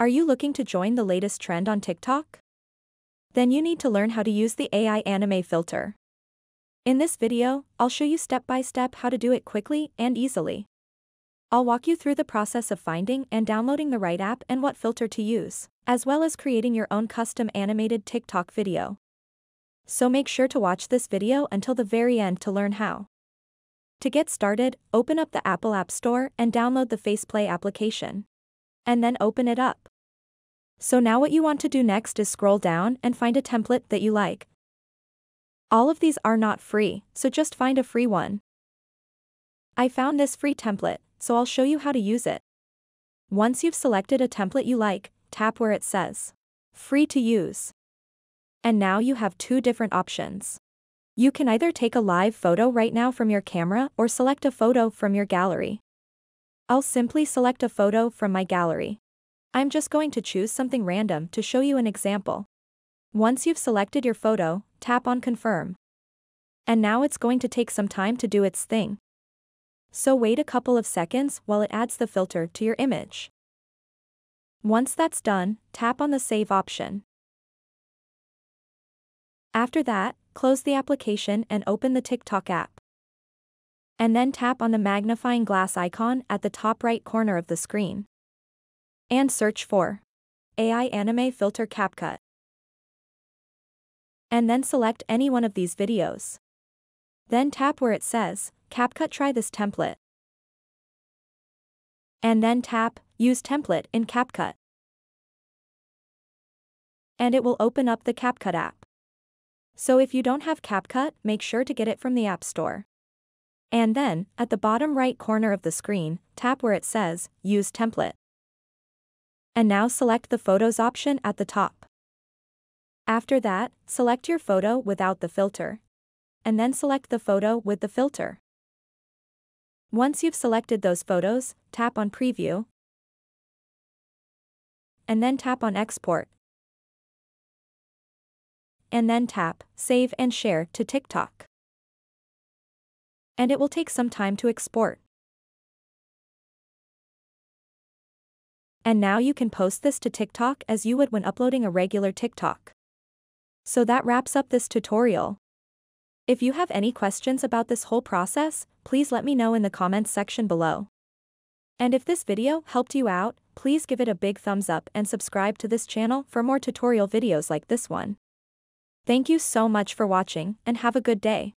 Are you looking to join the latest trend on TikTok? Then you need to learn how to use the AI anime filter. In this video, I'll show you step by step how to do it quickly and easily. I'll walk you through the process of finding and downloading the right app and what filter to use, as well as creating your own custom animated TikTok video. So make sure to watch this video until the very end to learn how. To get started, open up the Apple App Store and download the FacePlay application. And then open it up. So now what you want to do next is scroll down and find a template that you like. All of these are not free, so just find a free one. I found this free template, so I'll show you how to use it. Once you've selected a template you like, tap where it says "Free to use." And now you have two different options. You can either take a live photo right now from your camera or select a photo from your gallery. I'll simply select a photo from my gallery. I'm just going to choose something random to show you an example. Once you've selected your photo, tap on Confirm. And now it's going to take some time to do its thing. So wait a couple of seconds while it adds the filter to your image. Once that's done, tap on the Save option. After that, close the application and open the TikTok app. And then tap on the magnifying glass icon at the top right corner of the screen. And search for AI Anime Filter CapCut. And then select any one of these videos. Then tap where it says, CapCut Try this template. And then tap, Use Template in CapCut. And it will open up the CapCut app. So if you don't have CapCut, make sure to get it from the App Store. And then, at the bottom right corner of the screen, tap where it says, Use Template. And now select the Photos option at the top. After that, select your photo without the filter. And then select the photo with the filter. Once you've selected those photos, tap on Preview. And then tap on Export. And then tap Save and Share to TikTok. And it will take some time to export. And now you can post this to TikTok as you would when uploading a regular TikTok. So that wraps up this tutorial. If you have any questions about this whole process, please let me know in the comments section below. And if this video helped you out, please give it a big thumbs up and subscribe to this channel for more tutorial videos like this one. Thank you so much for watching and have a good day.